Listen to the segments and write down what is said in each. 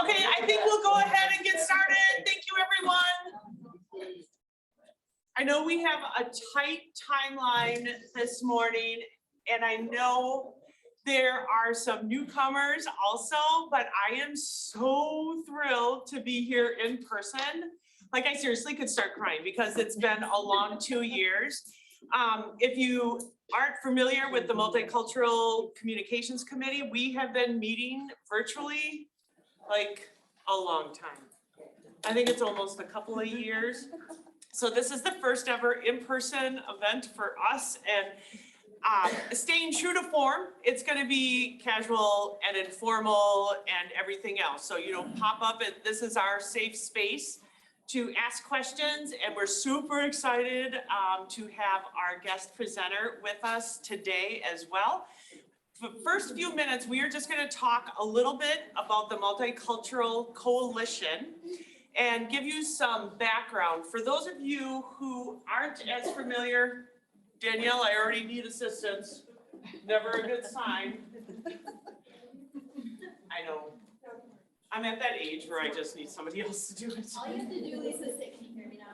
Okay, I think we'll go ahead and get started. Thank you, everyone. I know we have a tight timeline this morning, and I know there are some newcomers also, but I am so thrilled to be here in person. Like, I seriously could start crying because it's been a long 2 years. If you aren't familiar with the Multicultural Communications Committee, we have been meeting virtually like a long time. I think it's almost a couple of years. So this is the first ever in-person event for us, and staying true to form. It's going to be casual and informal and everything else. So, you know, pop up, and this is our safe space to ask questions, and we're super excited to have our guest presenter with us today as well. For the first few minutes, we are just going to talk a little bit about the Multicultural Coalition and give you some background. For those of you who aren't as familiar, Danielle, I already need assistance. Never a good sign. I know. I'm at that age where I just need somebody else to do it. All you have to do, Lisa, is say, can you hear me now?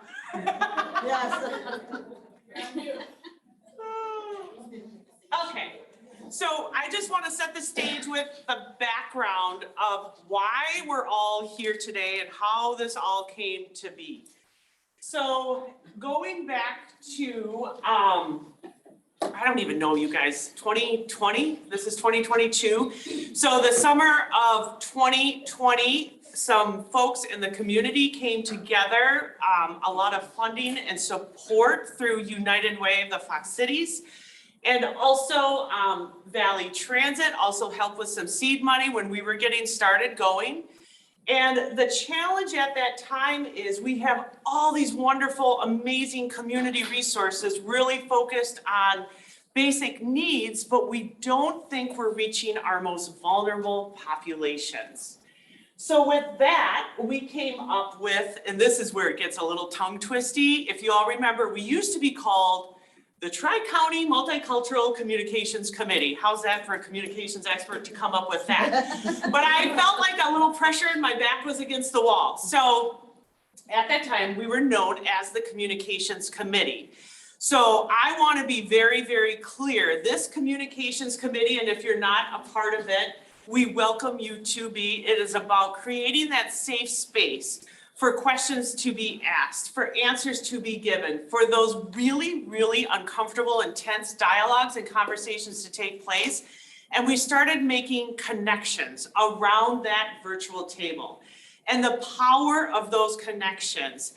Yes. Okay, so I just want to set the stage with the background of why we're all here today and how this all came to be. So going back to, I don't even know, you guys, 2020, this is 2022. So the summer of 2020, some folks in the community came together, a lot of funding and support through United Way of the Fox Cities. And also Valley Transit also helped with some seed money when we were getting started going. And the challenge at that time is we have all these wonderful, amazing community resources really focused on basic needs, but we don't think we're reaching our most vulnerable populations. So with that, we came up with, and this is where it gets a little tongue twisty. If you all remember, we used to be called the Tri-County Multicultural Communications Committee. How's that for a communications expert to come up with that? But I felt like a little pressure and my back was against the wall. So at that time, we were known as the Communications Committee. So I want to be very, very clear. This Communications Committee, and if you're not a part of it, we welcome you to be. It is about creating that safe space for questions to be asked, for answers to be given, for those really, really uncomfortable, intense dialogues and conversations to take place. And we started making connections around that virtual table. And the power of those connections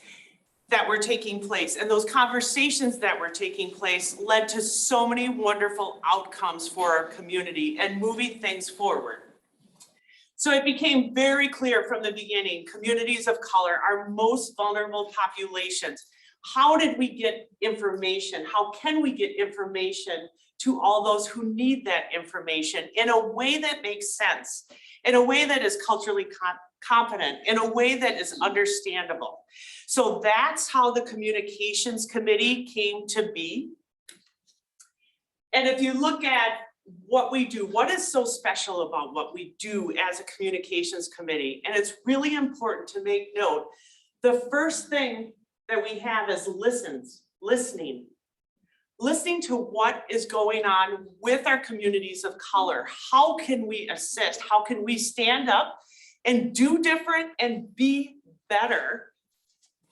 that were taking place and those conversations that were taking place led to so many wonderful outcomes for our community and moving things forward. So it became very clear from the beginning, communities of color, our most vulnerable populations. How did we get information? How can we get information to all those who need that information in a way that makes sense, in a way that is culturally competent, in a way that is understandable? So that's how the Communications Committee came to be. And if you look at what we do, what is so special about what we do as a communications committee? And it's really important to make note. The first thing that we have is listening to what is going on with our communities of color. How can we assist? How can we stand up and do different and be better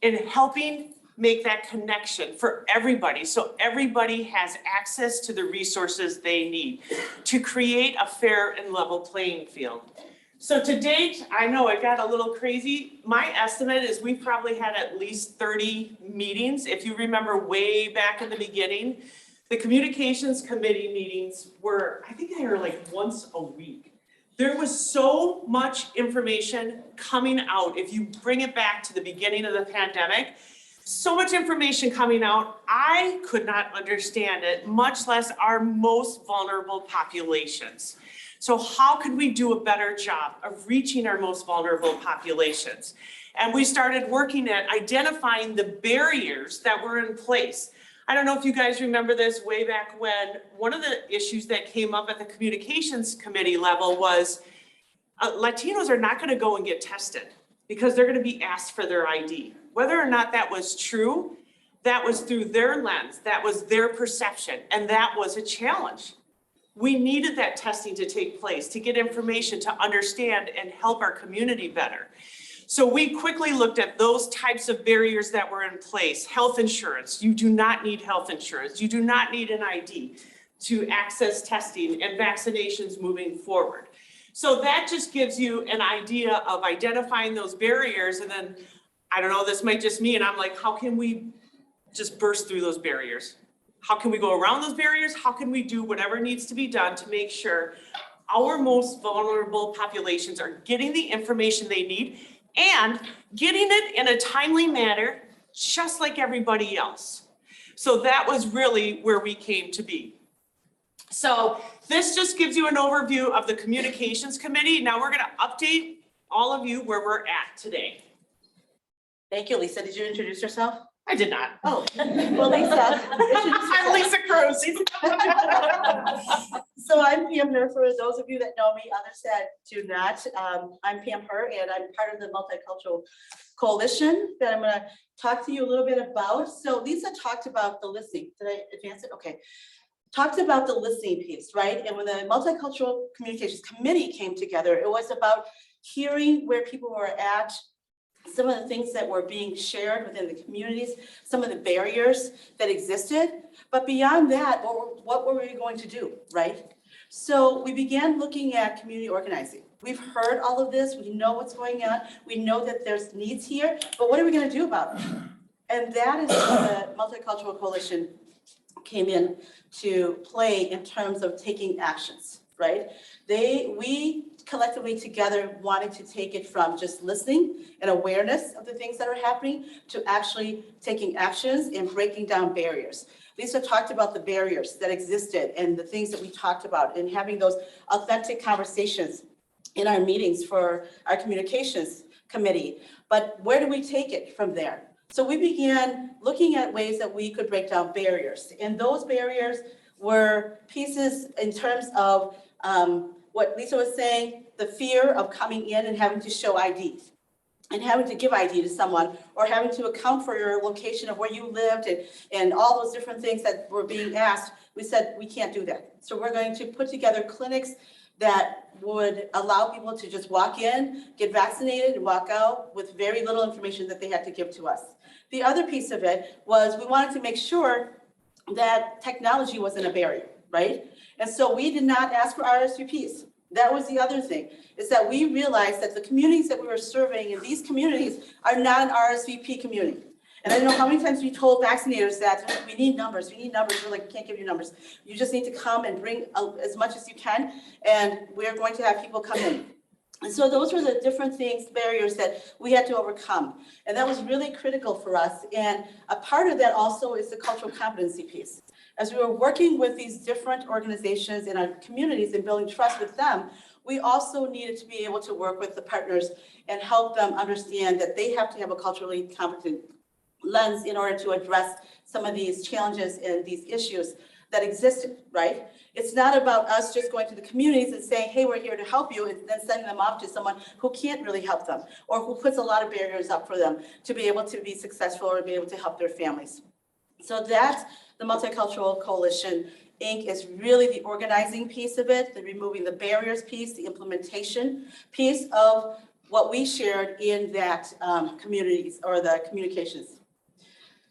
in helping make that connection for everybody, so everybody has access to the resources they need to create a fair and level playing field. So to date, I know it got a little crazy. My estimate is we've probably had at least 30 meetings. If you remember way back in the beginning, the Communications Committee meetings were, I think they were like once a week. There was so much information coming out. If you bring it back to the beginning of the pandemic, so much information coming out, I could not understand it, much less our most vulnerable populations. So how could we do a better job of reaching our most vulnerable populations? And we started working at identifying the barriers that were in place. I don't know if you guys remember this way back when, one of the issues that came up at the communications committee level was Latinos are not going to go and get tested because they're going to be asked for their ID. Whether or not that was true, that was through their lens, that was their perception, and that was a challenge. We needed that testing to take place to get information to understand and help our community better. So we quickly looked at those types of barriers that were in place. Health insurance, you do not need health insurance. You do not need an ID to access testing and vaccinations moving forward. So that just gives you an idea of identifying those barriers. And then, I don't know, this might just me, and I'm like, how can we just burst through those barriers? How can we go around those barriers? How can we do whatever needs to be done to make sure our most vulnerable populations are getting the information they need and getting it in a timely manner, just like everybody else. So that was really where we came to be. So this just gives you an overview of the communications committee. Now we're going to update all of you where we're at today. Thank you, Lisa. Did you introduce yourself? I did not. Oh, well, Lisa. I'm Lisa Cruz. So I'm Pam Her, for those of you that know me, others that do not. I'm Pam Her, and I'm part of the Multicultural Coalition that I'm going to talk to you a little bit about. So Lisa talked about the listening. Did I advance it? Okay. Talked about the listening piece, right? And when the Multicultural Communications Committee came together, it was about hearing where people were at, some of the things that were being shared within the communities, some of the barriers that existed. But beyond that, what were we going to do, right? So we began looking at community organizing. We've heard all of this. We know what's going on. We know that there's needs here, but what are we going to do about it? And that is where the Multicultural Coalition came in to play in terms of taking actions, right? We collectively together wanted to take it from just listening and awareness of the things that are happening to actually taking actions and breaking down barriers. Lisa talked about the barriers that existed and the things that we talked about and having those authentic conversations in our meetings for our communications committee. But where do we take it from there? So we began looking at ways that we could break down barriers. And those barriers were pieces in terms of what Lisa was saying, the fear of coming in and having to show ID and having to give ID to someone or having to account for your location of where you lived and all those different things that were being asked. We said, we can't do that. So we're going to put together clinics that would allow people to just walk in, get vaccinated, and walk out with very little information that they had to give to us. The other piece of it was we wanted to make sure that technology wasn't a barrier, right? And so we did not ask for RSVPs. That was the other thing, is that we realized that the communities that we were surveying in these communities are not an RSVP community. And I don't know how many times we told vaccinators that we need numbers. We're like, we can't give you numbers. You just need to come and bring as much as you can, and we're going to have people come in. And so those were the different things, barriers that we had to overcome. And that was really critical for us. And a part of that also is the cultural competency piece. As we were working with these different organizations in our communities and building trust with them, we also needed to be able to work with the partners and help them understand that they have to have a culturally competent lens in order to address some of these challenges and these issues that existed, right? It's not about us just going to the communities and saying, hey, we're here to help you, and then sending them off to someone who can't really help them or who puts a lot of barriers up for them to be able to be successful or be able to help their families. So that's the Multicultural Coalition, Inc. is really the organizing piece of it, the removing the barriers piece, the implementation piece of what we shared in that communities or the communications.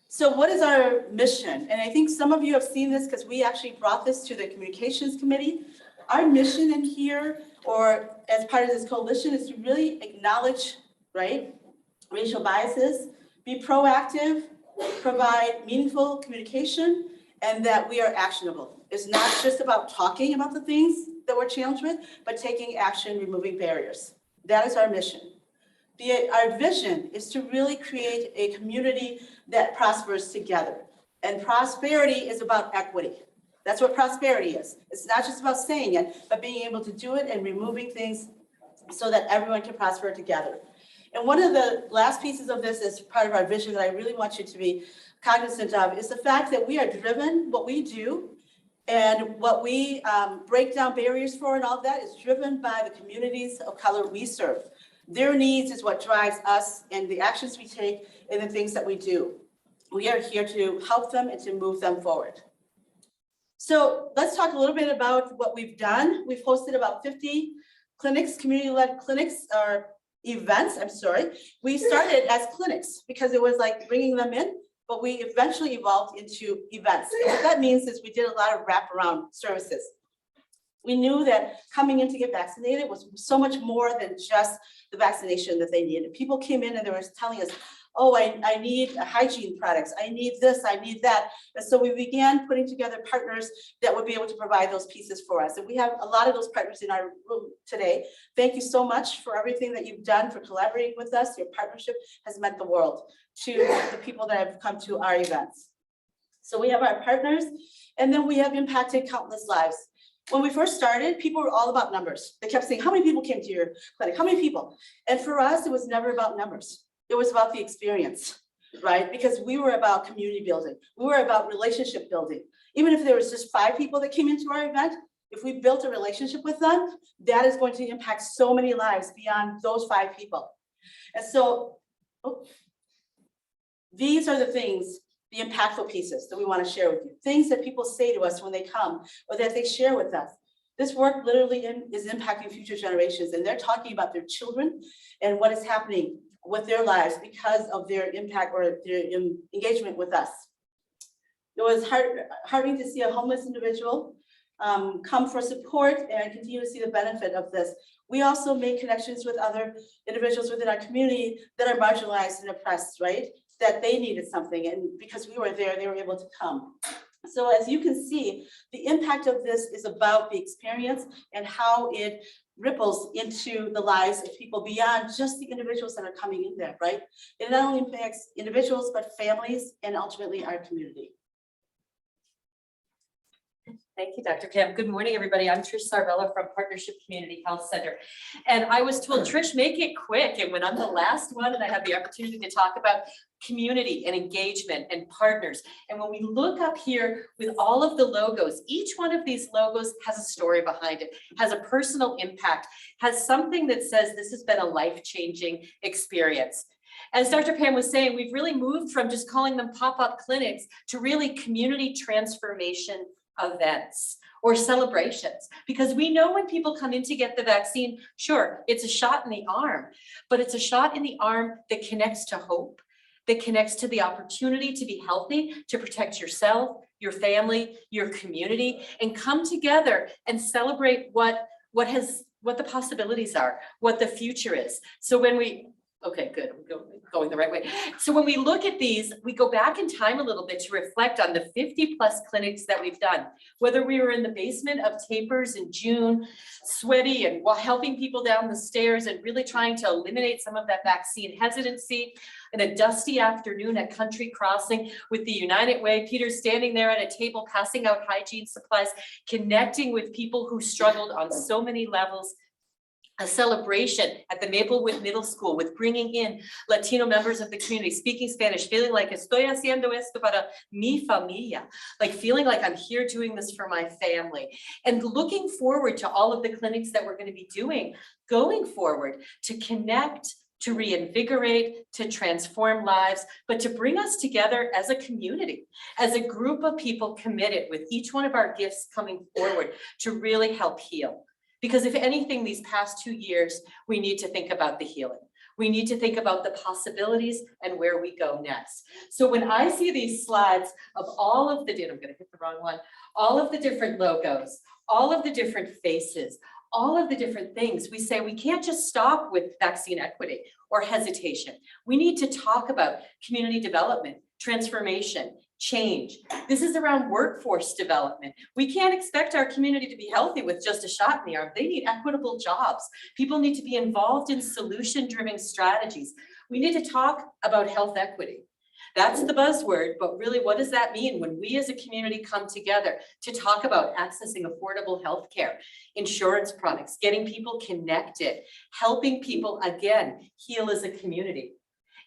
So what is our mission? And I think some of you have seen this because we actually brought this to the communications committee. Our mission in here, or as part of this coalition, is to really acknowledge, right, racial biases, be proactive, provide meaningful communication, and that we are actionable. It's not just about talking about the things that we're challenged with, but taking action, removing barriers. That is our mission. Our vision is to really create a community that prospers together. And prosperity is about equity. That's what prosperity is. It's not just about saying it, but being able to do it and removing things so that everyone can prosper together. And one of the last pieces of this is part of our vision that I really want you to be cognizant of is the fact that we are driven, what we do, and what we break down barriers for and all of that is driven by the communities of color we serve. Their needs is what drives us and the actions we take and the things that we do. We are here to help them and to move them forward. So let's talk a little bit about what we've done. We've hosted about 50 clinics, community-led clinics or events, I'm sorry. We started as clinics because it was like bringing them in, but we eventually evolved into events. And what that means is we did a lot of wraparound services. We knew that coming in to get vaccinated was so much more than just the vaccination that they needed. People came in and they were telling us, oh, I need hygiene products, I need this, I need that. And so we began putting together partners that would be able to provide those pieces for us. And we have a lot of those partners in our room today. Thank you so much for everything that you've done, for collaborating with us. Your partnership has meant the world to the people that have come to our events. So we have our partners, and then we have impacted countless lives. When we first started, people were all about numbers. They kept saying, how many people came to your clinic? How many people? And for us, it was never about numbers. It was about the experience, right? Because we were about community building. We were about relationship building. Even if there was just 5 people that came into our event, if we built a relationship with them, that is going to impact so many lives beyond those 5 people. And so these are the things, the impactful pieces that we want to share with you. Things that people say to us when they come or that they share with us. This work literally is impacting future generations, and they're talking about their children and what is happening with their lives because of their impact or their engagement with us. It was heartening to see a homeless individual come for support and continue to see the benefit of this. We also made connections with other individuals within our community that are marginalized and oppressed, right? That they needed something, and because we were there, they were able to come. So as you can see, the impact of this is about the experience and how it ripples into the lives of people beyond just the individuals that are coming in there, right? It not only impacts individuals, but families and ultimately our community. Thank you, Dr. Camp. Good morning, everybody. I'm Trish Sarvella from Partnership Community Health Center. And I was told, Trish, make it quick. And when I'm the last one and I have the opportunity to talk about community and engagement and partners. And when we look up here with all of the logos, each one of these logos has a story behind it, has a personal impact, has something that says this has been a life-changing experience. As Dr. Pam was saying, we've really moved from just calling them pop-up clinics to really community transformation events or celebrations, because we know when people come in to get the vaccine, sure, it's a shot in the arm, but it's a shot in the arm that connects to hope, that connects to the opportunity to be healthy, to protect yourself, your family, your community, and come together and celebrate what the possibilities are, what the future is. So when we okay, good, we're going the right way. So when we look at these, we go back in time a little bit to reflect on the 50+ clinics that we've done, whether we were in the basement of Tapers in June, sweaty and while helping people down the stairs and really trying to eliminate some of that vaccine hesitancy, in a dusty afternoon at Country Crossing with the United Way, Peter standing there at a table, passing out hygiene supplies, connecting with people who struggled on so many levels. A celebration at the Maplewood Middle School with bringing in Latino members of the community, speaking Spanish, feeling like estoy haciendo esto para mi familia, like feeling like I'm here doing this for my family, and looking forward to all of the clinics that we're going to be doing going forward to connect, to reinvigorate, to transform lives, but to bring us together as a community, as a group of people committed with each one of our gifts coming forward to really help heal. Because if anything, these past 2 years, we need to think about the healing. We need to think about the possibilities and where we go next. So when I see these slides of all of the, I'm going to hit the wrong one, all of the different logos, all of the different faces, all of the different things, we say we can't just stop with vaccine equity or hesitation. We need to talk about community development, transformation, change. This is around workforce development. We can't expect our community to be healthy with just a shot in the arm. They need equitable jobs. People need to be involved in solution-driven strategies. We need to talk about health equity. That's the buzzword, but really what does that mean when we as a community come together to talk about accessing affordable healthcare, insurance products, getting people connected, helping people again heal as a community.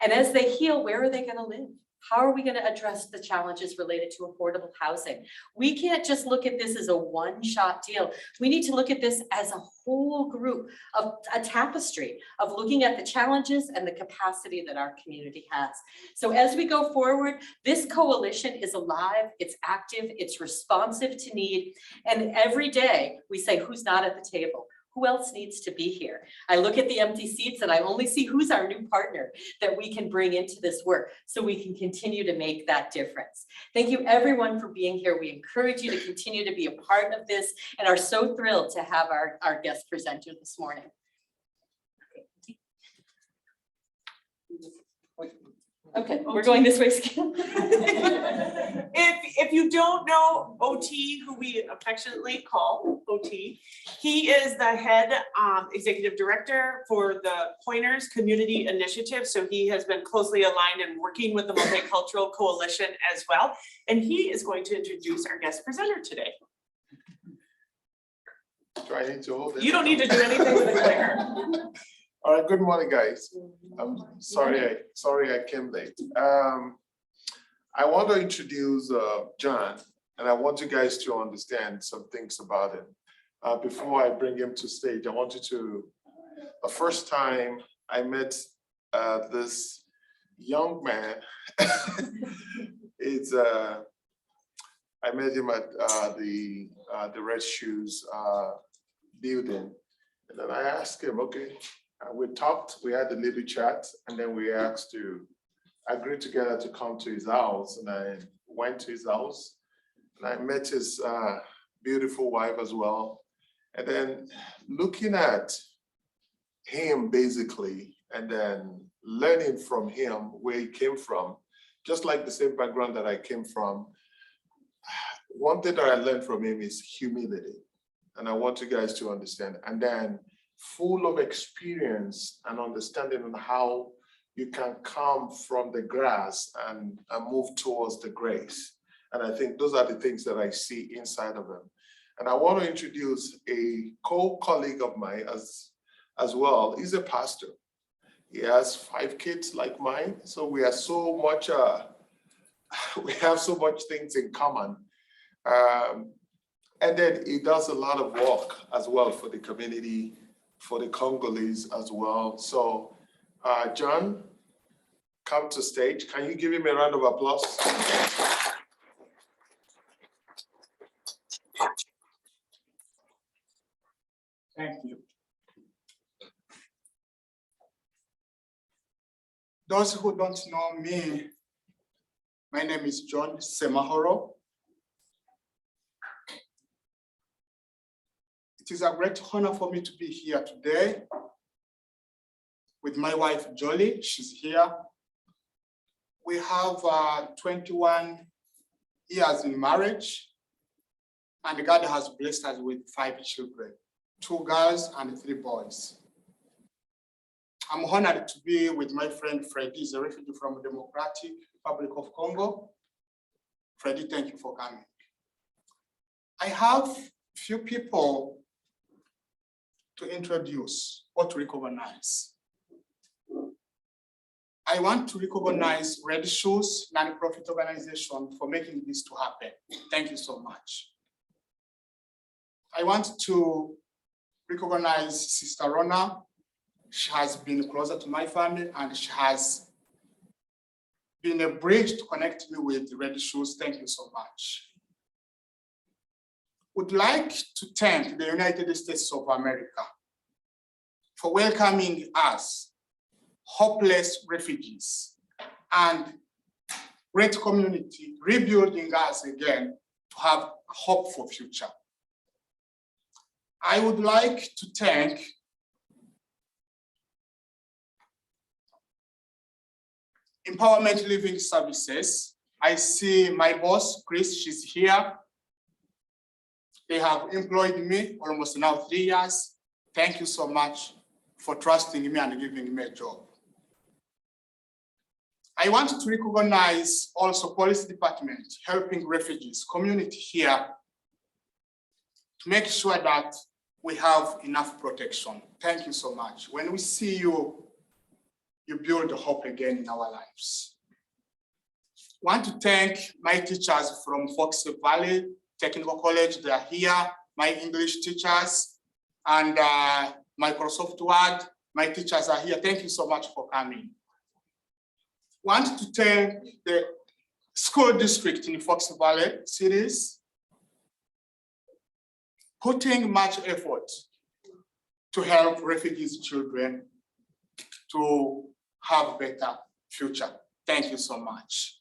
And as they heal, where are they going to live? How are we going to address the challenges related to affordable housing? We can't just look at this as a one-shot deal. We need to look at this as a whole group of a tapestry of looking at the challenges and the capacity that our community has. So as we go forward, this coalition is alive, it's active, it's responsive to need. And every day we say, who's not at the table? Who else needs to be here? I look at the empty seats and I only see who's our new partner that we can bring into this work so we can continue to make that difference. Thank you everyone for being here. We encourage you to continue to be a part of this and are so thrilled to have our guest presenter this morning. Okay, we're going this way. If you don't know OT, who we affectionately call OT, he is the head executive director for the Pointers Community Initiative. So he has been closely aligned and working with the Multicultural Coalition as well. And he is going to introduce our guest presenter today. Do I need to hold it? You don't need to do anything with the clicker. All right, good morning, guys. I'm sorry I came late. I want to introduce John, and I want you guys to understand some things about him. Before I bring him to stage, I want you to, the first time I met this young man, it's I met him at the Red Shoes building, and then I asked him, okay. We talked, we had a little chat, and then we asked to agree together to come to his house. And I went to his house and I met his beautiful wife as well. And then looking at him basically, and then learning from him where he came from, just like the same background that I came from. One thing that I learned from him is humility. And I want you guys to understand. And then full of experience and understanding on how you can come from the grass and move towards the grace. And I think those are the things that I see inside of him. And I want to introduce a co-colleague of mine as well. He's a pastor. He has 5 kids like mine. So we are so much, we have so much things in common. And then he does a lot of work as well for the community, for the Congolese as well. So John, come to stage. Can you give him a round of applause? Thank you. Those who don't know me, my name is John Semahoro. It is a great honor for me to be here today with my wife, Jolie. She's here. We have 21 years in marriage, and God has blessed us with 5 children, 2 girls and 3 boys. I'm honored to be with my friend Freddie. He's a refugee from the Democratic Republic of Congo. Freddie, thank you for coming. I have few people to introduce or to recognize. I want to recognize Red Shoes, non-profit organization, for making this to happen. Thank you so much. I want to recognize Sister Rona. She has been closer to my family and she has been a bridge to connect me with Red Shoes. Thank you so much. Would like to thank the United States of America for welcoming us, hopeless refugees, and great community, rebuilding us again to have hope for future. I would like to thank Empowerment Living Services. I see my boss, Chris, she's here. They have employed me almost now 3 years. Thank you so much for trusting me and giving me a job. I want to recognize also police department helping refugees, community here to make sure that we have enough protection. Thank you so much. When we see you, you build hope again in our lives. Want to thank my teachers from Fox Valley Technical College. They are here, my English teachers, and Microsoft Word, my teachers are here. Thank you so much for coming. Want to thank the school district in Fox Valley cities, putting much effort to help refugees children to have better future. Thank you so much.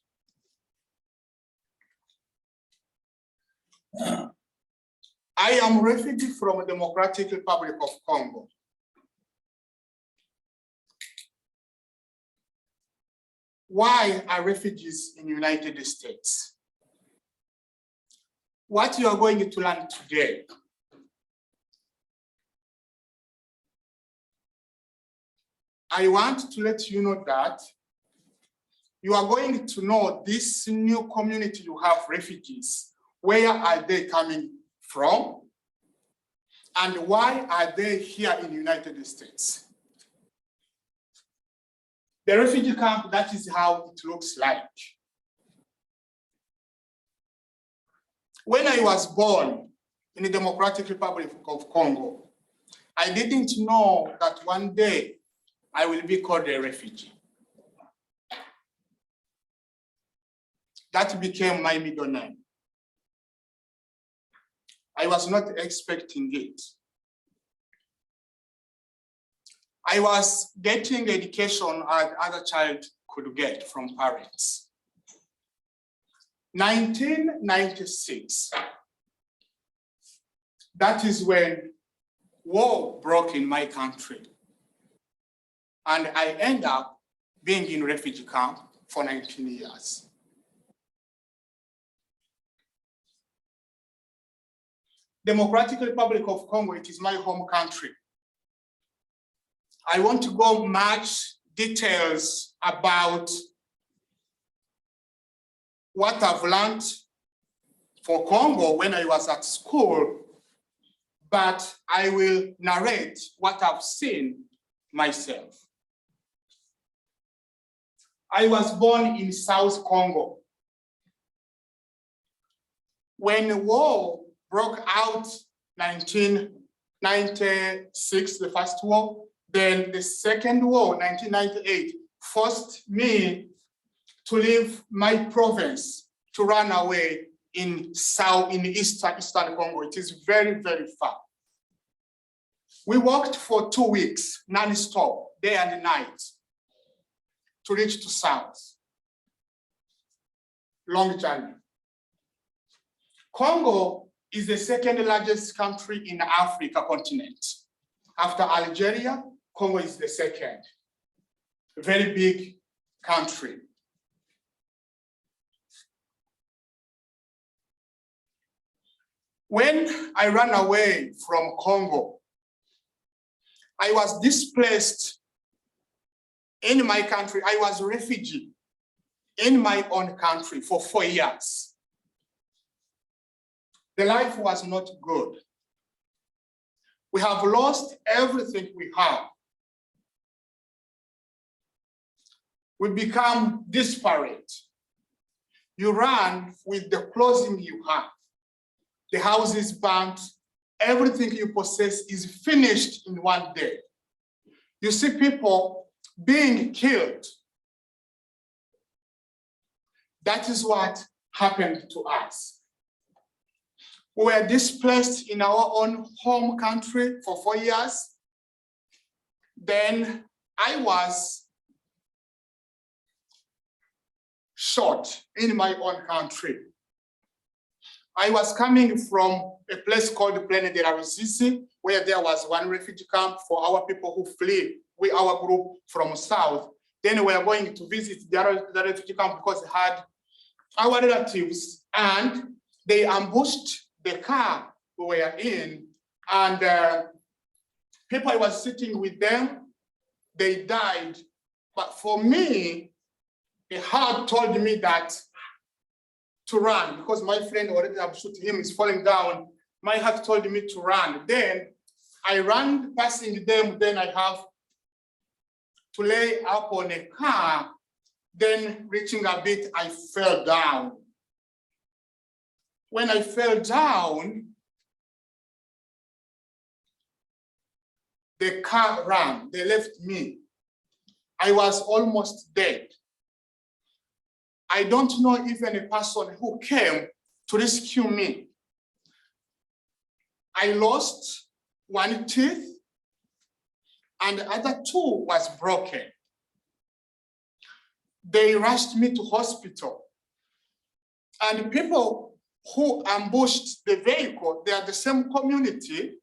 I am a refugee from the Democratic Republic of Congo. Why are refugees in the United States? What you are going to learn today I want to let you know that you are going to know this new community you have, refugees. Where are they coming from? And why are they here in the United States? The refugee camp, that is how it looks like. When I was born in the Democratic Republic of Congo, I didn't know that one day I will be called a refugee. That became my middle name. I was not expecting it. I was getting education as other child could get from parents. 1996, that is when war broke in my country. And I end up being in refugee camp for 19 years. Democratic Republic of Congo, it is my home country. I want to go much details about what I've learned for Congo when I was at school, but I will narrate what I've seen myself. I was born in South Congo. When the war broke out, 1996, the first war, then the second war, 1998, forced me to leave my province to run away in eastern Congo. It is very, very far. We walked for 2 weeks, non-stop, day and night, to reach to south. Long journey. Congo is the second largest country in the Africa continent. After Algeria, Congo is the second. A very big country. When I ran away from Congo, I was displaced in my country. I was a refugee in my own country for 4 years. The life was not good. We have lost everything we have. We become disparate. You run with the clothing you have. The house is burnt. Everything you possess is finished in one day. You see people being killed. That is what happened to us. We were displaced in our own home country for 4 years. Then I was shot in my own country. I was coming from a place called Plaine de la Ruzizi, where there was one refugee camp for our people who flee with our group from south. Then we were going to visit the refugee camp because we had our relatives, and they ambushed the car we were in, and people I was sitting with them, they died. But for me, the heart told me that to run, because my friend already have shot him, is falling down. My heart told me to run. Then I ran passing them, then I have to lay up on a car. Then reaching a bit, I fell down. When I fell down, the car ran, they left me. I was almost dead. I don't know even a person who came to rescue me. I lost one tooth and the other two was broken. They rushed me to hospital. And people who ambushed the vehicle, they are the same community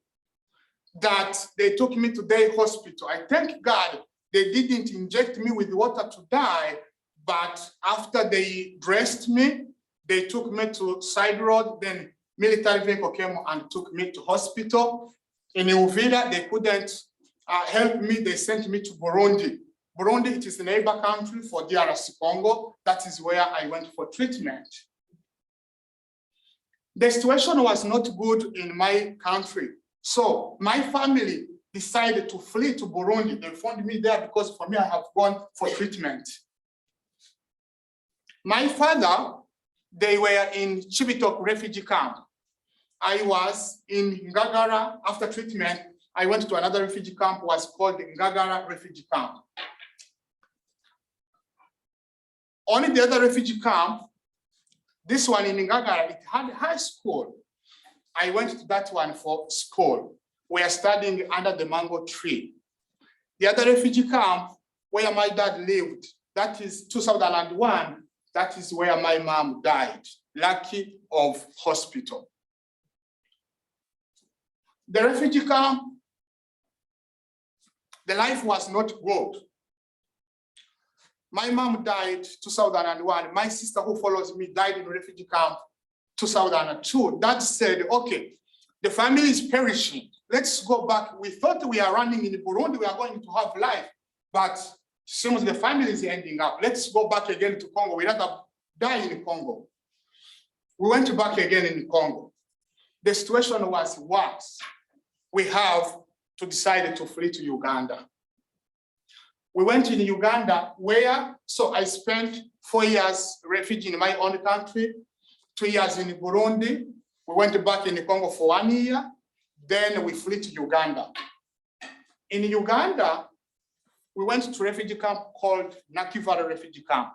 that they took me to their hospital. I thank God they didn't inject me with water to die, but after they dressed me, they took me to side road, then military vehicle came and took me to hospital. In Uvira, they couldn't help me, they sent me to Burundi. Burundi, it is a neighbor country for DRC Congo. That is where I went for treatment. The situation was not good in my country. So my family decided to flee to Burundi. They found me there because for me, I have gone for treatment. My father, they were in Chibitoke refugee camp. I was in Ngagara after treatment. I went to another refugee camp, was called the Ngagara refugee camp. Only the other refugee camp, this one in Ngagara, it had high school. I went to that one for school. We are studying under the mango tree. The other refugee camp where my dad lived, that is 2001, that is where my mom died, lucky of hospital. The refugee camp, the life was not good. My mom died 2001. My sister who follows me died in refugee camp 2002. Dad said, okay, the family is perishing. Let's go back. We thought we are running in Burundi, we are going to have life, but seems the family is ending up. Let's go back again to Congo. We rather die in Congo. We went back again in Congo. The situation was worse. We have to decide to flee to Uganda. We went in Uganda where, so I spent 4 years refugee in my own country, 2 years in Burundi. We went back in Congo for 1 year. Then we flee to Uganda. In Uganda, we went to a refugee camp called Nakivale refugee camp.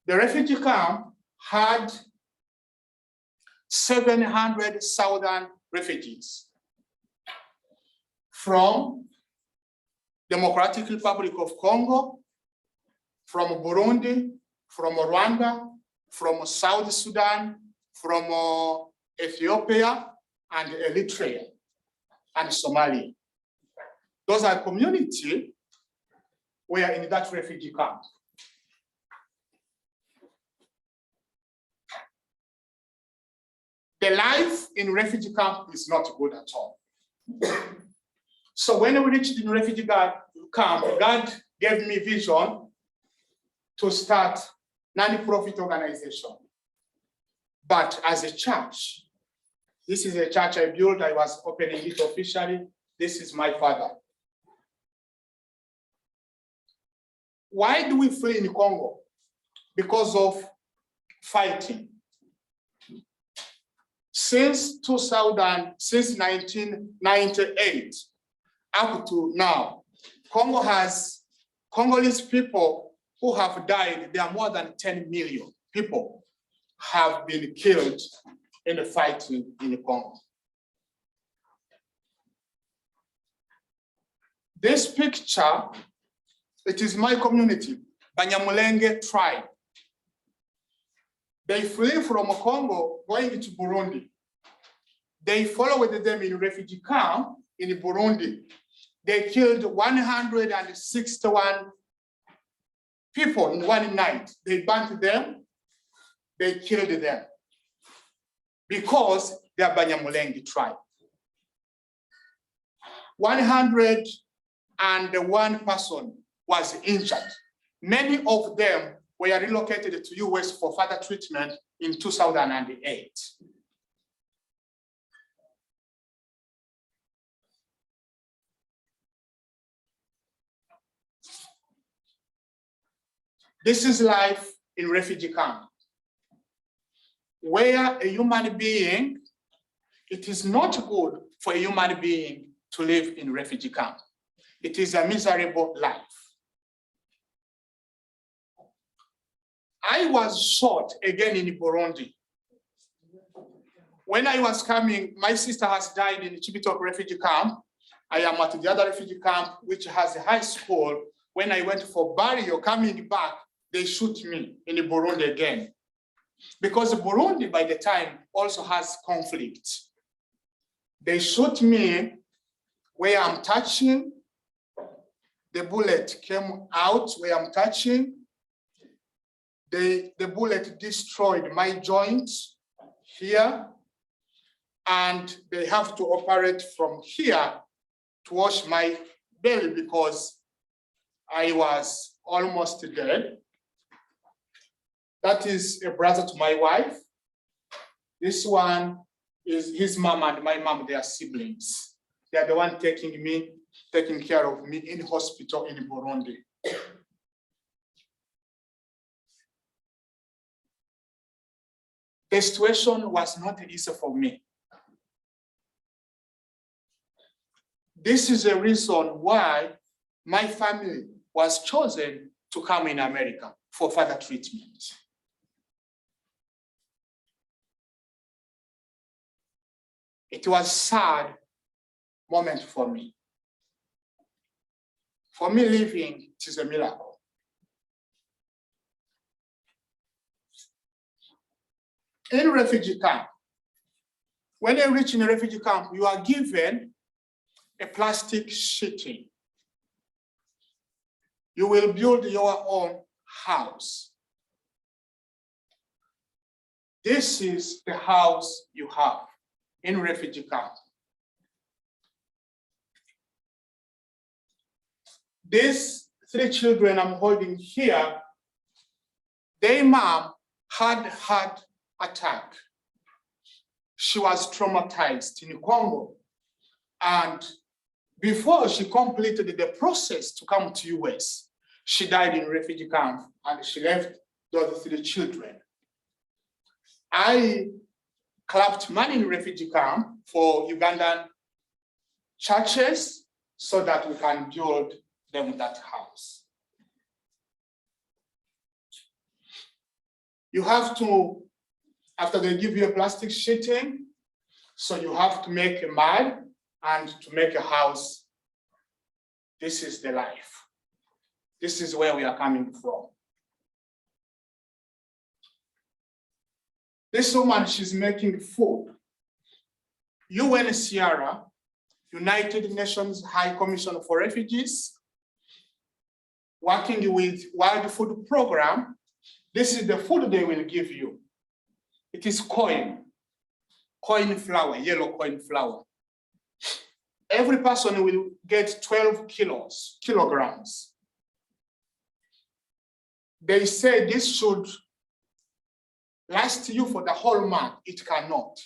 The refugee camp had 700,000 refugees from Democratic Republic of Congo, from Burundi, from Rwanda, from South Sudan, from Ethiopia, and Eritrea, and Somalia. Those are communities who are in that refugee camp. The life in refugee camp is not good at all. So when we reached the refugee camp, God gave me vision to start non-profit organization. But as a church, this is a church I built, I was opening it officially. This is my father. Why do we flee in Congo? Because of fighting. Since 1998, up to now, Congo has Congolese people who have died. There are more than 10 million people have been killed in the fighting in Congo. This picture, it is my community, Banyamulenge tribe. They flee from Congo going to Burundi. They followed them in refugee camp in Burundi. They killed 161 people in one night. They burnt them, they killed them because they are Banyamulenge tribe. 101 person was injured. Many of them were relocated to US for further treatment in 2008. This is life in refugee camp, where a human being, it is not good for a human being to live in refugee camp. It is a miserable life. I was shot again in Burundi. When I was coming, my sister has died in the Chibitok refugee camp. I am at the other refugee camp, which has a high school. When I went for burial, coming back, they shoot me in Burundi again. Because Burundi, by the time, also has conflict. They shoot me where I'm touching. The bullet came out where I'm touching. The bullet destroyed my joints here. And they have to operate from here to wash my belly because I was almost dead. That is a brother to my wife. This one is his mom and my mom, they are siblings. They are the one taking care of me in hospital in Burundi. The situation was not easy for me. This is the reason why my family was chosen to come in America for further treatment. It was a sad moment for me. For me, living, it is a miracle. In refugee camp, when you reach in a refugee camp, you are given a plastic sheeting. You will build your own house. This is the house you have in refugee camp. These 3 children I'm holding here, their mom had heart attack. She was traumatized in Congo. And before she completed the process to come to US, she died in refugee camp and she left those 3 children. I clapped money in refugee camp for Ugandan churches so that we can build them that house. You have to, after they give you a plastic sheeting, so you have to make a mud and to make a house. This is the life. This is where we are coming from. This woman, she's making food. UNHCR, United Nations High Commission for Refugees, working with World Food Program, this is the food they will give you. It is coin flour, yellow coin flour. Every person will get 12 kilograms. They say this should last you for the whole month. It cannot.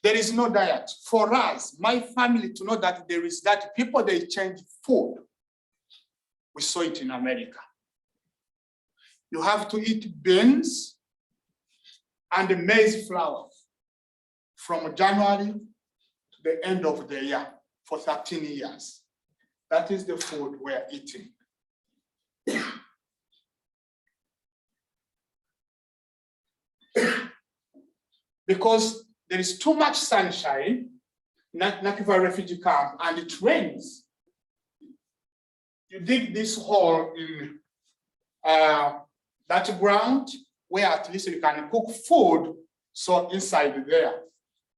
There is no diet. For us, my family, to know that there is that people, they change food. We saw it in America. You have to eat beans and maize flour from January to the end of the year for 13 years. That is the food we're eating. Because there is too much sunshine, Nakiva refugee camp, and it rains. You dig this hole in that ground where at least you can cook food, so inside there.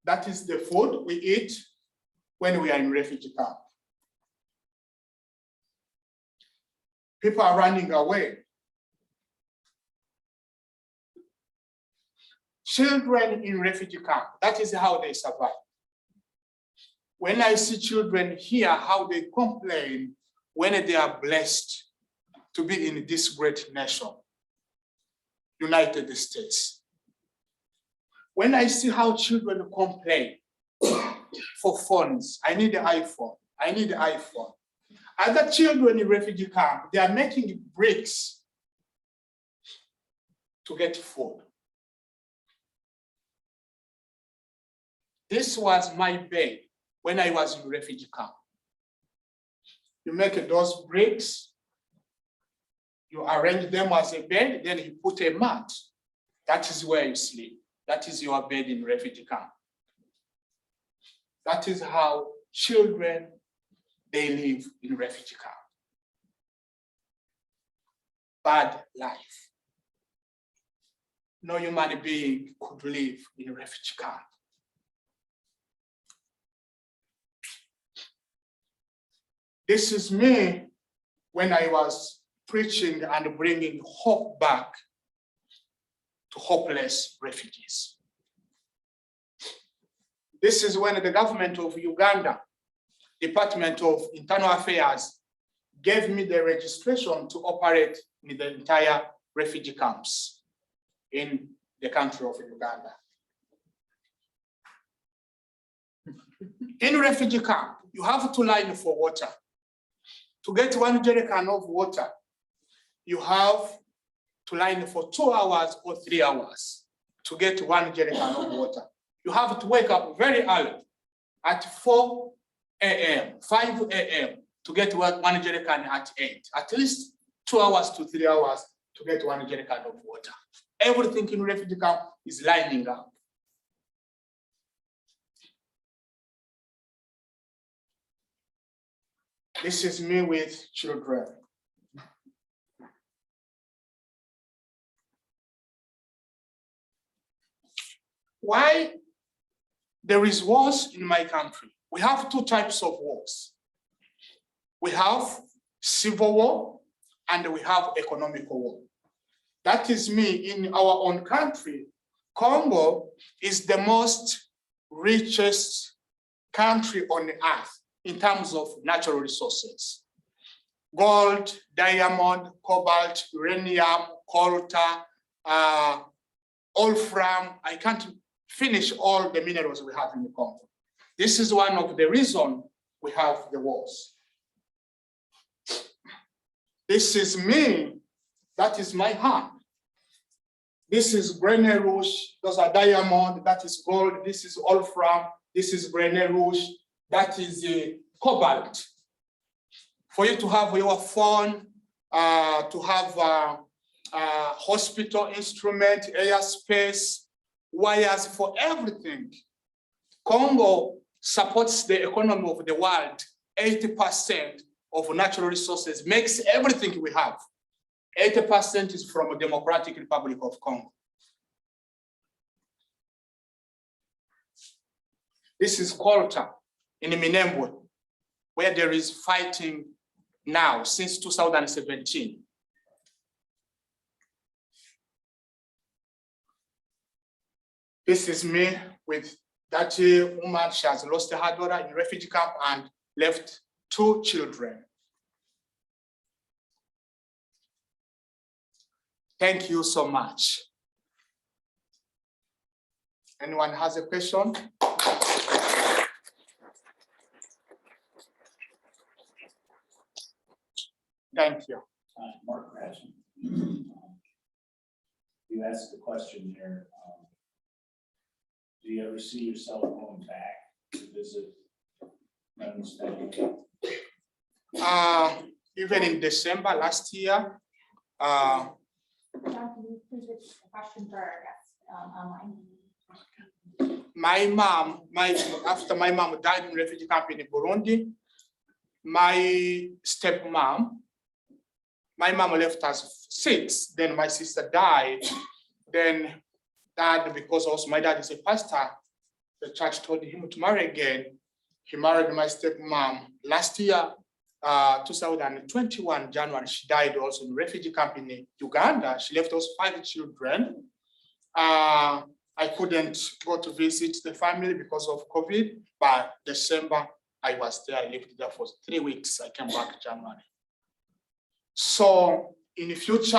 That is the food we eat when we are in refugee camp. People are running away. Children in refugee camp, that is how they survive. When I see children here, how they complain when they are blessed to be in this great nation, United States. When I see how children complain for phones, I need an iPhone, I need an iPhone. Other children in refugee camp, they are making bricks to get food. This was my bed when I was in refugee camp. You make those bricks, you arrange them as a bed, then you put a mat. That is where you sleep. That is your bed in refugee camp. That is how children, they live in refugee camp. Bad life. No human being could live in a refugee camp. This is me when I was preaching and bringing hope back to hopeless refugees. This is when the government of Uganda, Department of Internal Affairs, gave me the registration to operate in the entire refugee camps in the country of Uganda. In refugee camp, you have to line for water. To get 1 jerrycan of water, you have to line for 2 hours or 3 hours to get 1 jerrycan of water. You have to wake up very early at 4 a.m., 5 a.m. to get 1 jerrycan at 8. At least 2 hours to 3 hours to get 1 jerrycan of water. Everything in refugee camp is lining up. This is me with children. Why there is wars in my country? We have 2 types of wars. We have civil war and we have economic war. That is me in our own country. Congo is the most richest country on the earth in terms of natural resources. Gold, diamond, cobalt, uranium, coltan, wolfram. I can't finish all the minerals we have in the Congo. This is one of the reasons we have the wars. This is me, that is my hand. This is Grenade Rouge, those are diamond, that is gold, this is wolfram, this is Grenade Rouge, that is cobalt. For you to have your phone, to have hospital instrument, airspace, wires for everything. Congo supports the economy of the world. 80% of natural resources makes everything we have. 80% is from the Democratic Republic of Congo. This is coltan in Minembwe, where there is fighting now since 2017. This is me with that woman. She has lost her daughter in refugee camp and left 2 children. Thank you so much. Anyone has a question? Thank you. Mark Ratchin. You asked the question there. Do you ever see yourself going back to visit friends, family? Even in December last year, John, can you please repeat the question for our guests online? after my mom died in refugee camp in Burundi, my stepmom, my mom left us 6, then my sister died, then dad, because also my dad is a pastor, the church told him to marry again. He married my stepmom last year, 2021, January. She died also in refugee camp in Uganda. She left us 5 children. I couldn't go to visit the family because of COVID, but December I was there. I lived there for 3 weeks. I came back January. So in the future,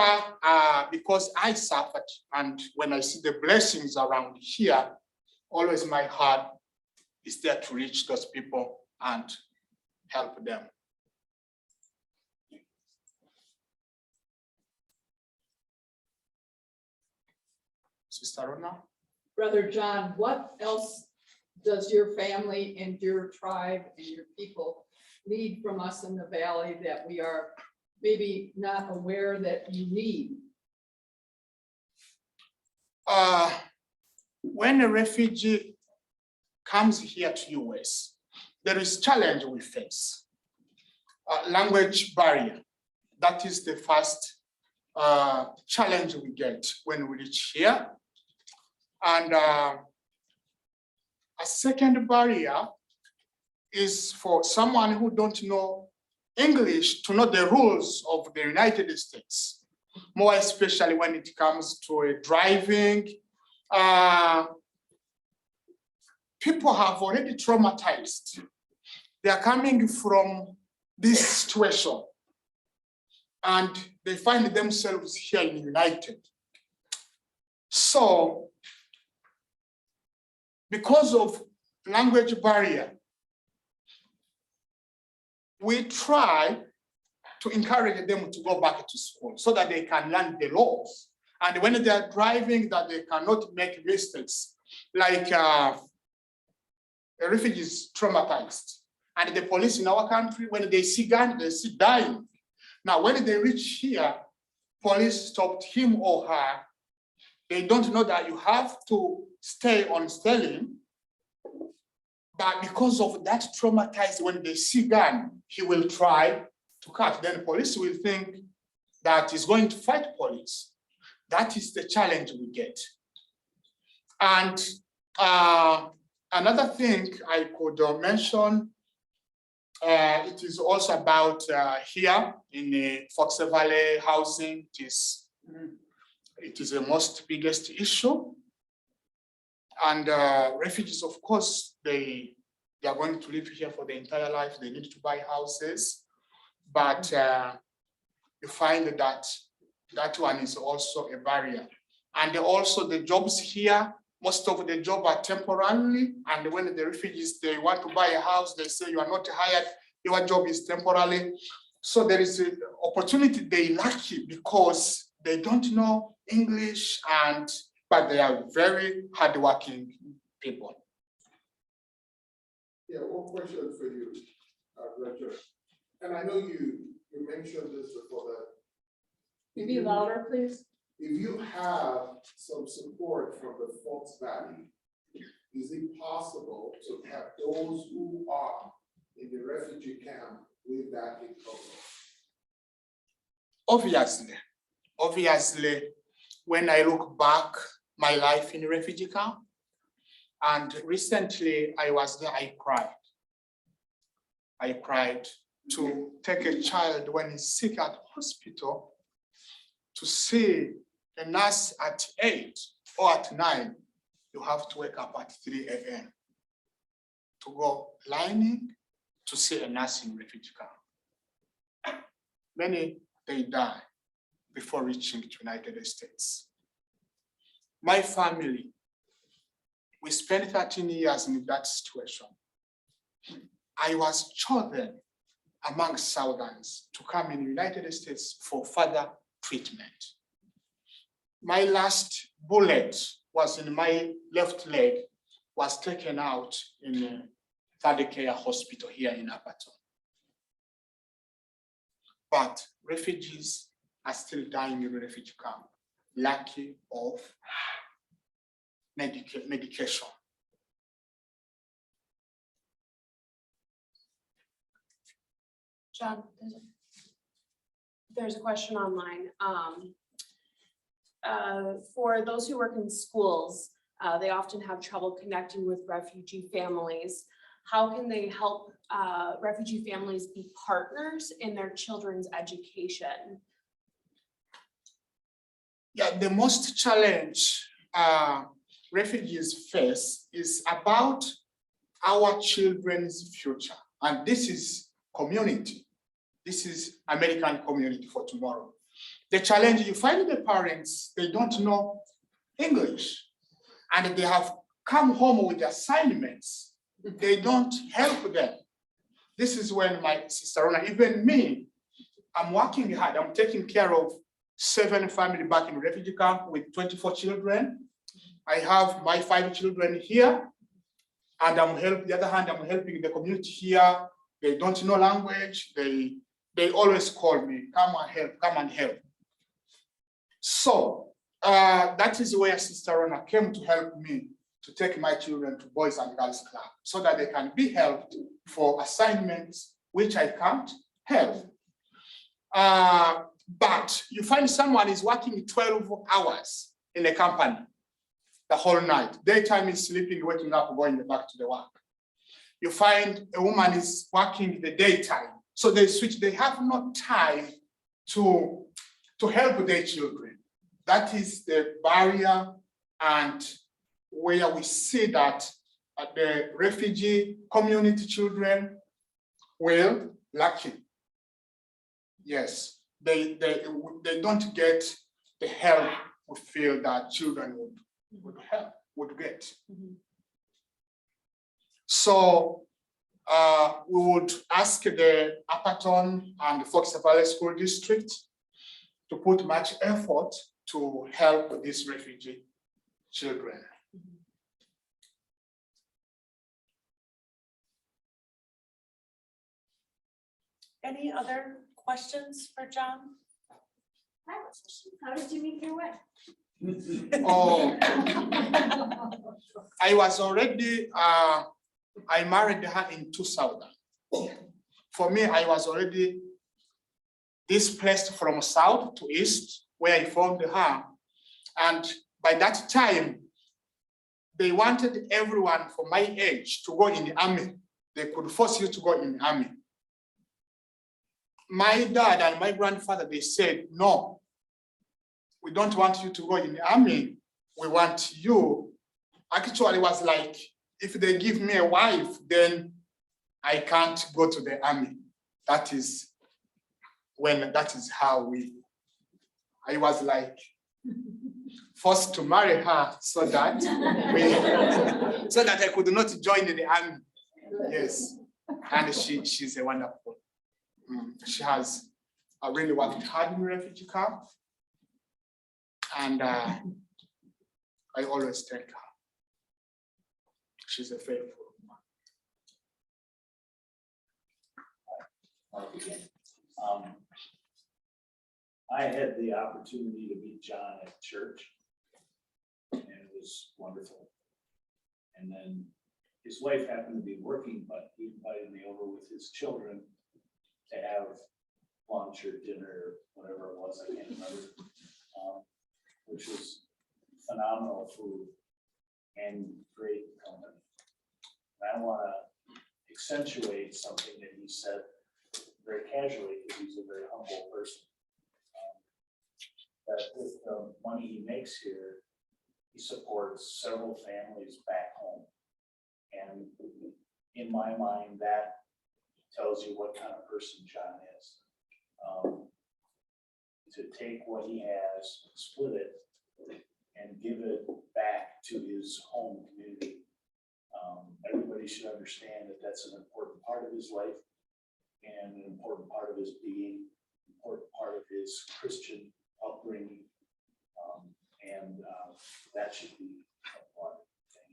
because I suffered, and when I see the blessings around here, always my heart is there to reach those people and help them. Sister Rona? Brother John, what else does your family and your tribe and your people need from us in the valley that we are maybe not aware that you need? When a refugee comes here to US, there is challenge we face. Language barrier. That is the first challenge we get when we reach here. And a second barrier is for someone who don't know English to know the rules of the United States, more especially when it comes to driving. People have already traumatized. They are coming from this situation and they find themselves here in United. So, because of language barrier, we try to encourage them to go back to school so that they can learn the laws. And when they are driving, that they cannot make mistakes. Like a refugee is traumatized. And the police in our country, when they see gun, they see dying. Now, when they reach here, police stopped him or her. They don't know that you have to stay on stealing. But because of that traumatized, when they see gun, he will try to cut. Then police will think that he's going to fight police. That is the challenge we get. And another thing I could mention, it is also about here in the Fox Valley housing. It is the most biggest issue. And refugees, of course, they are going to live here for the entire life. They need to buy houses, but you find that one is also a barrier. And also the jobs here, most of the jobs are temporarily. And when the refugees, they want to buy a house, they say you are not hired, your job is temporarily. So there is an opportunity they lack it because they don't know English, but they are very hardworking people. Yeah, one question for you, Roger. And I know you mentioned this before, that Maybe louder, please. if you have some support from the Fox Valley, is it possible to have those who are in the refugee camp with that in common? Obviously, when I look back my life in refugee camp, and recently I was there, I cried. I cried to take a child when he's sick at hospital, to see a nurse at 8 or at 9, you have to wake up at 3 a.m. to go lining to see a nurse in refugee camp. Many, they die before reaching the United States. My family, we spent 13 years in that situation. I was chosen among thousands to come in the United States for further treatment. My last bullet was in my left leg, was taken out in a third care hospital here in Apaton. But refugees are still dying in the refugee camp, lacking of medication. John, there's a question online. For those who work in schools, they often have trouble connecting with refugee families. How can they help refugee families be partners in their children's education? Yeah, the most challenge refugees face is about our children's future. And this is community. This is American community for tomorrow. The challenge, you find the parents, they don't know English, and they have come home with assignments. They don't help them. This is when my sister Rona, even me, I'm working hard. I'm taking care of 7 families back in refugee camp with 24 children. I have my 5 children here, and the other hand, I'm helping the community here. They don't know language. They always call me, come and help. So that is where Sister Rona came to help me to take my children to Boys and Girls Club so that they can be helped for assignments which I can't help. But you find someone is working 12 hours in a company the whole night. Daytime is sleeping, waking up, going back to the work. You find a woman is working the daytime. So they switch, they have no time to help their children. That is the barrier, and where we see that the refugee community children will lucky. Yes, they don't get the help we feel that children would get. So we would ask the Upperton and the Fox Valley School District to put much effort to help these refugee children. Any other questions for John? I have a question. How did you meet your wife? Oh, I was already, I married her in 2000. For me, I was already displaced from south to east, where I found her. And by that time, they wanted everyone for my age to go in the army. They could force you to go in the army. My dad and my grandfather, they said, no, we don't want you to go in the army. We want you. Actually, it was like, if they give me a wife, then I can't go to the army. That is how I was like forced to marry her so that I could not join the army. Yes, and she's a wonderful. She has really worked hard in refugee camp, and I always thank her. She's a faithful woman. I had the opportunity to meet John at church, and it was wonderful. And then his wife happened to be working, but he invited me over with his children to have lunch or dinner, or whatever it was, I can't remember, which was phenomenal food and great company. And I want to accentuate something that he said very casually, because he's a very humble person. That with the money he makes here, he supports several families back home. And in my mind, that tells you what kind of person John is. To take what he has, split it, and give it back to his home community. Everybody should understand that that's an important part of his life and an important part of his being, important part of his Christian upbringing, and that should be applauded. Thank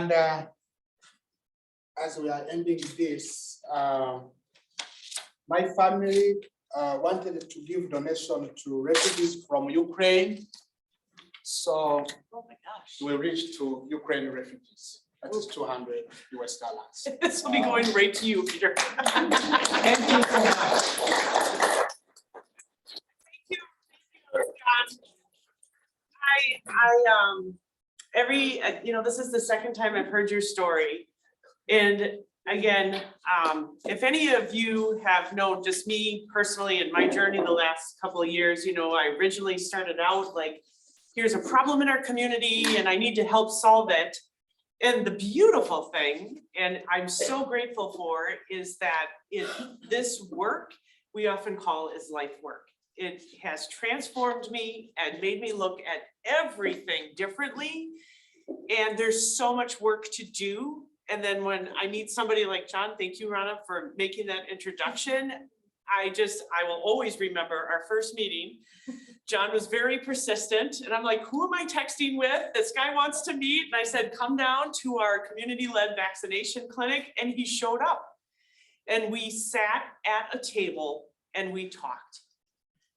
you. And as we are ending this, my family wanted to give donation to refugees from Ukraine. So Oh my gosh. we reached to Ukraine refugees. That is $200. This will be going right to you, Peter. Thank you so much. Thank you, John. This is the second time I've heard your story. And again, if any of you have known just me personally in my journey the last couple of years, I originally started out like, here's a problem in our community and I need to help solve it. And the beautiful thing, and I'm so grateful for, is that this work we often call is life work. It has transformed me and made me look at everything differently. And there's so much work to do. And then when I meet somebody like John, thank you, Rana, for making that introduction. I will always remember our first meeting. John was very persistent and I'm like, who am I texting with? This guy wants to meet. And I said, come down to our community-led vaccination clinic, and he showed up. And we sat at a table and we talked.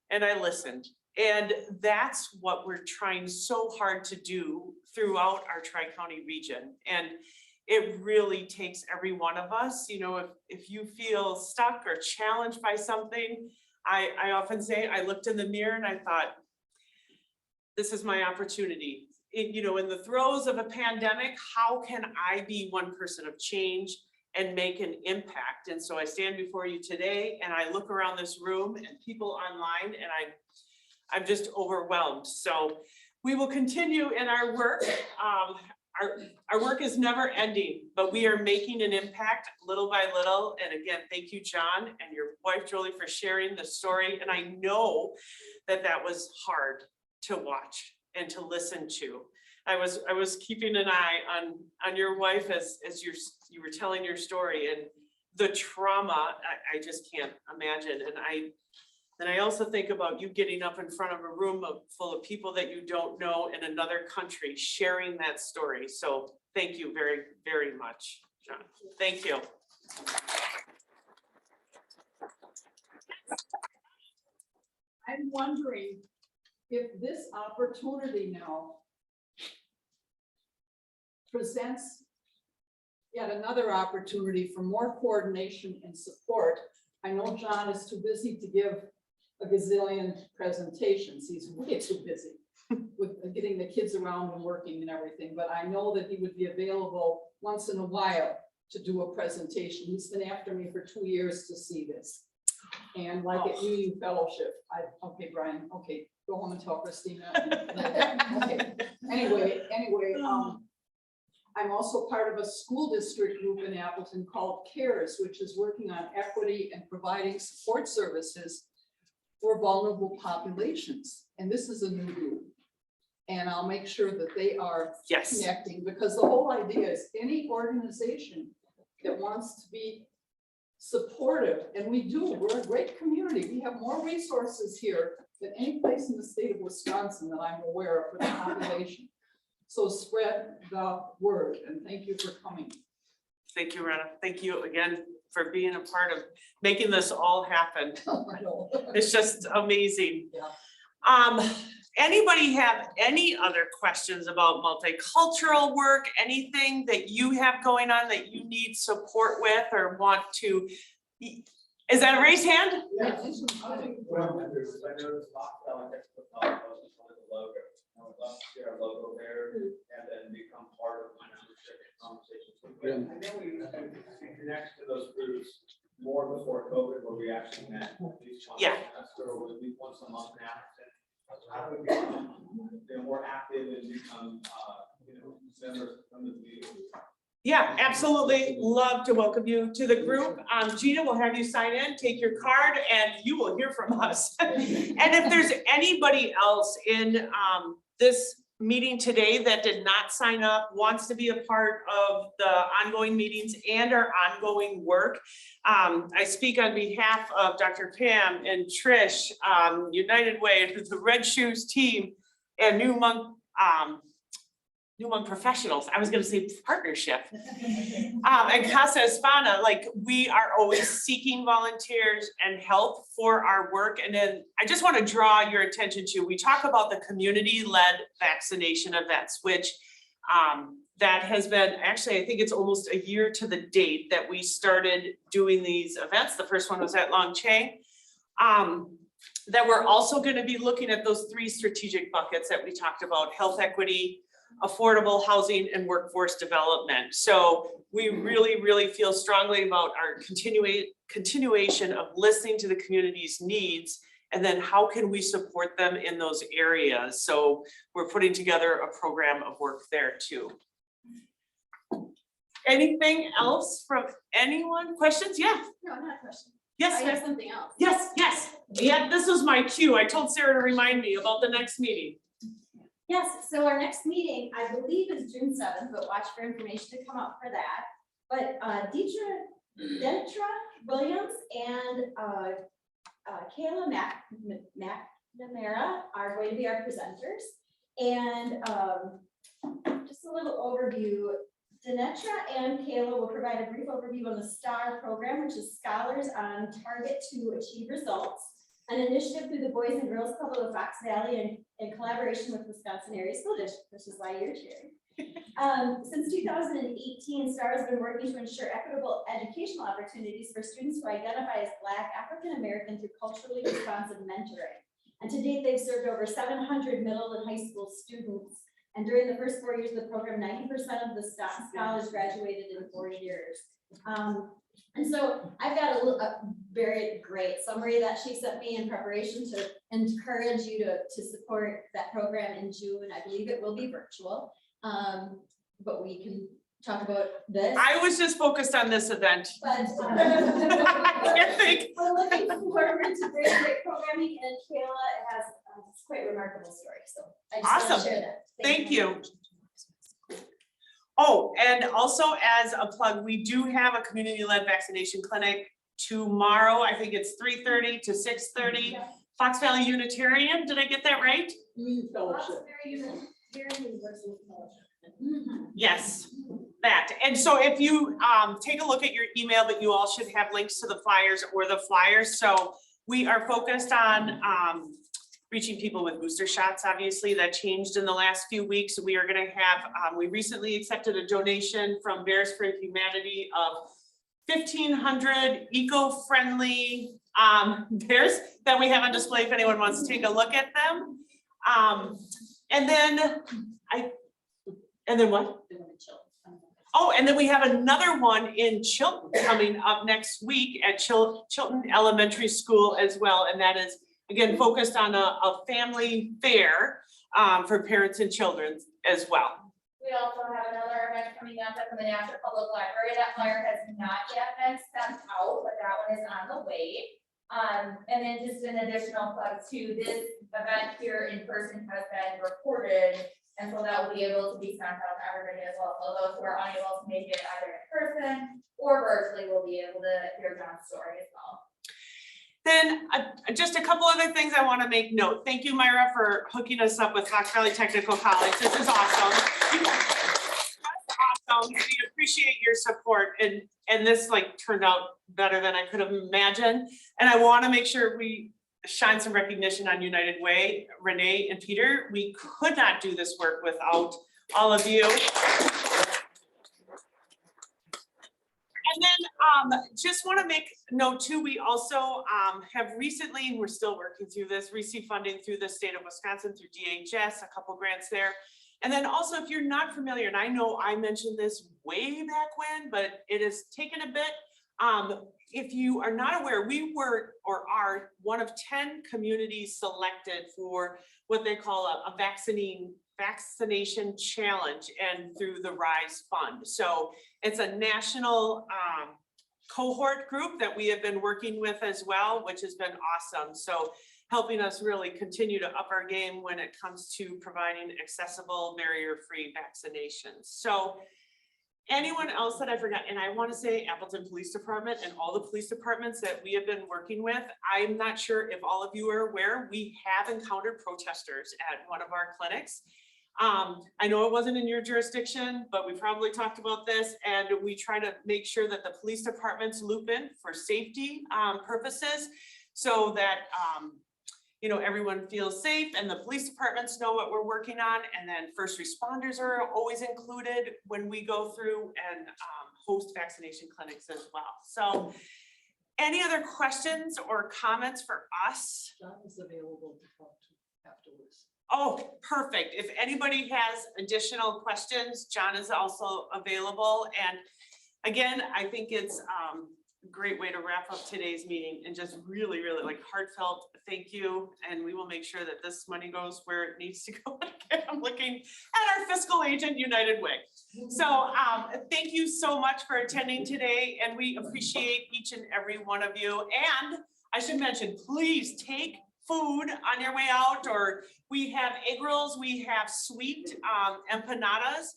And I listened. And that's what we're trying so hard to do throughout our Tri-County region. And it really takes every one of us, you know, if you feel stuck or challenged by something, I often say, I looked in the mirror and I thought, this is my opportunity. You know, in the throes of a pandemic, how can I be one person of change and make an impact? And so I stand before you today and I look around this room and people online, and I'm just overwhelmed. So we will continue in our work. Our work is never ending, but we are making an impact little by little. And again, thank you, John, and your wife, Jolie, for sharing the story. And I know that that was hard to watch and to listen to. I was keeping an eye on your wife as you were telling your story, and the trauma, I just can't imagine. And I also think about you getting up in front of a room full of people that you don't know in another country, sharing that story. So thank you very, very much, John. Thank you. I'm wondering if this opportunity now presents yet another opportunity for more coordination and support. I know John is too busy to give a gazillion presentations. He's way too busy with getting the kids around and working and everything, but I know that he would be available once in a while to do a presentation. He's been after me for 2 years to see this. And like at UU Fellowship, okay, Brian, okay, go home and tell Christina. Okay, anyway, I'm also part of a school district group in Appleton called CARES, which is working on equity and providing support services for vulnerable populations. And this is a new group. And I'll make sure that they are Yes. connecting, because the whole idea is any organization that wants to be supportive, and we do, we're a great community. We have more resources here than any place in the state of Wisconsin that I'm aware of for the population. So spread the word, and thank you for coming. Thank you, Rena. Thank you again for being a part of making this all happen. It's just amazing. Yeah. Anybody have any other questions about multicultural work? Anything that you have going on that you need support with or want to? Is that a raised hand? Yeah, I noticed logo. I would love to share a logo there and then become part of my membership conversations. I know we connect to those groups more before COVID, where we actually met at least once a semester or at least once a month now. How do we become more active and become members from the meeting? Yeah, absolutely. Love to welcome you to the group. Gina will have you sign in, take your card, and you will hear from us. And if there's anybody else in this meeting today that did not sign up, wants to be a part of the ongoing meetings and our ongoing work, I speak on behalf of Dr. Pam and Trish, United Way, the Red Shoes team, and New Monk Professionals. I was going to say partnership. And Casa Hispana, like, we are always seeking volunteers and help for our work. And then I just want to draw your attention to, we talk about the community-led vaccination events, which that has been, actually, I think it's almost a year to the date that we started doing these events. The first one was at Longchang. That we're also going to be looking at those 3 strategic buckets that we talked about: health equity, affordable housing, and workforce development. So we really, really feel strongly about our continuation of listening to the community's needs, and then how can we support them in those areas. So we're putting together a program of work there too. Anything else from anyone? Questions? Yeah. No, not a question. Yes. I have something else. Yes. Yeah, this was my cue. I told Sarah to remind me about the next meeting. Yes, so our next meeting, I believe, is June 7th, but watch for information to come up for that. But Dentra Williams and Kayla McNamara are going to be our presenters. And just a little overview. Denetra and Kayla will provide a brief overview on the STAR program, which is Scholars on Target to Achieve Results, an initiative through the Boys and Girls Club of the Fox Valley in collaboration with Wisconsin Area School District, which is why you're cheering. Since 2018, STAR has been working to ensure equitable educational opportunities for students who identify as Black, African American through culturally responsive mentoring. And to date, they've served over 700 middle and high school students. And during the first 4 years of the program, 90% of the scholars graduated in 4 years. And so I've got a very great summary that she sent me in preparation to encourage you to support that program in June. I believe it will be virtual, but we can talk about this. I was just focused on this event. But I can't think. we're looking forward to great programming, and Kayla has it's quite a remarkable story. So I just want to Awesome. share that. Thank you. Oh, and also as a plug, we do have a community-led vaccination clinic tomorrow. I think it's 3:30 to 6:30. Yeah. Fox Valley Unitarian, did I get that right? Yes, that. And so if you take a look at your email, but you all should have links to the flyers or the flyers. So we are focused on reaching people with booster shots. Obviously, that changed in the last few weeks. We are going to have, we recently accepted a donation from Bears for Humanity of 1,500 eco-friendly bears that we have on display if anyone wants to take a look at them. And then what? Oh, and then we have another one in Chilton coming up next week at Chilton Elementary School as well. And that is, again, focused on a family fair for parents and children as well. We also have another event coming up at the National Public Library. That flyer has not yet been sent out, but that one is on the way. And then just an additional plug to this event here in person has been recorded. And so that will be able to be sent out to everybody as well. So those who are unable to make it either in person or virtually will be able to hear John's story as well. Then just a couple other things I want to make note. Thank you, Myra, for hooking us up with Fox Valley Technical College. This is awesome. That's awesome. We appreciate your support, and this like turned out better than I could have imagined. And I want to make sure we shine some recognition on United Way, Renee and Peter. We could not do this work without all of you. And then just want to make note too, we also have recently, and we're still working through this, received funding through the state of Wisconsin through DHS, a couple grants there. And then also, if you're not familiar, and I know I mentioned this way back when, but it has taken a bit. If you are not aware, we were or are one of 10 communities selected for what they call a vaccination challenge and through the RISE Fund. So it's a national cohort group that we have been working with as well, which has been awesome. So helping us really continue to up our game when it comes to providing accessible, barrier-free vaccinations. So anyone else that I forgot, and I want to say Appleton Police Department and all the police departments that we have been working with, I'm not sure if all of you are aware, we have encountered protesters at one of our clinics. I know it wasn't in your jurisdiction, but we probably talked about this, and we try to make sure that the police departments loop in for safety purposes so that you know, everyone feels safe and the police departments know what we're working on. And then first responders are always included when we go through and host vaccination clinics as well. So any other questions or comments for us? John is available to talk to afterwards. Oh, perfect. If anybody has additional questions, John is also available. And again, I think it's a great way to wrap up today's meeting and just really, really like heartfelt thank you. And we will make sure that this money goes where it needs to go. I'm looking at our fiscal agent, United Way. So thank you so much for attending today. And we appreciate each and every one of you. And I should mention, please take food on your way out, or we have egg rolls, we have sweet empanadas.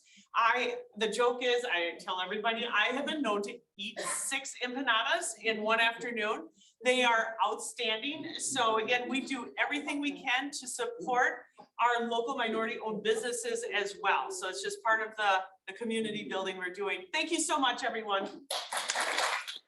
The joke is, I tell everybody, I have been known to eat 6 empanadas in one afternoon. They are outstanding. So again, we do everything we can to support our local minority-owned businesses as well. So it's just part of the community building we're doing. Thank you so much, everyone.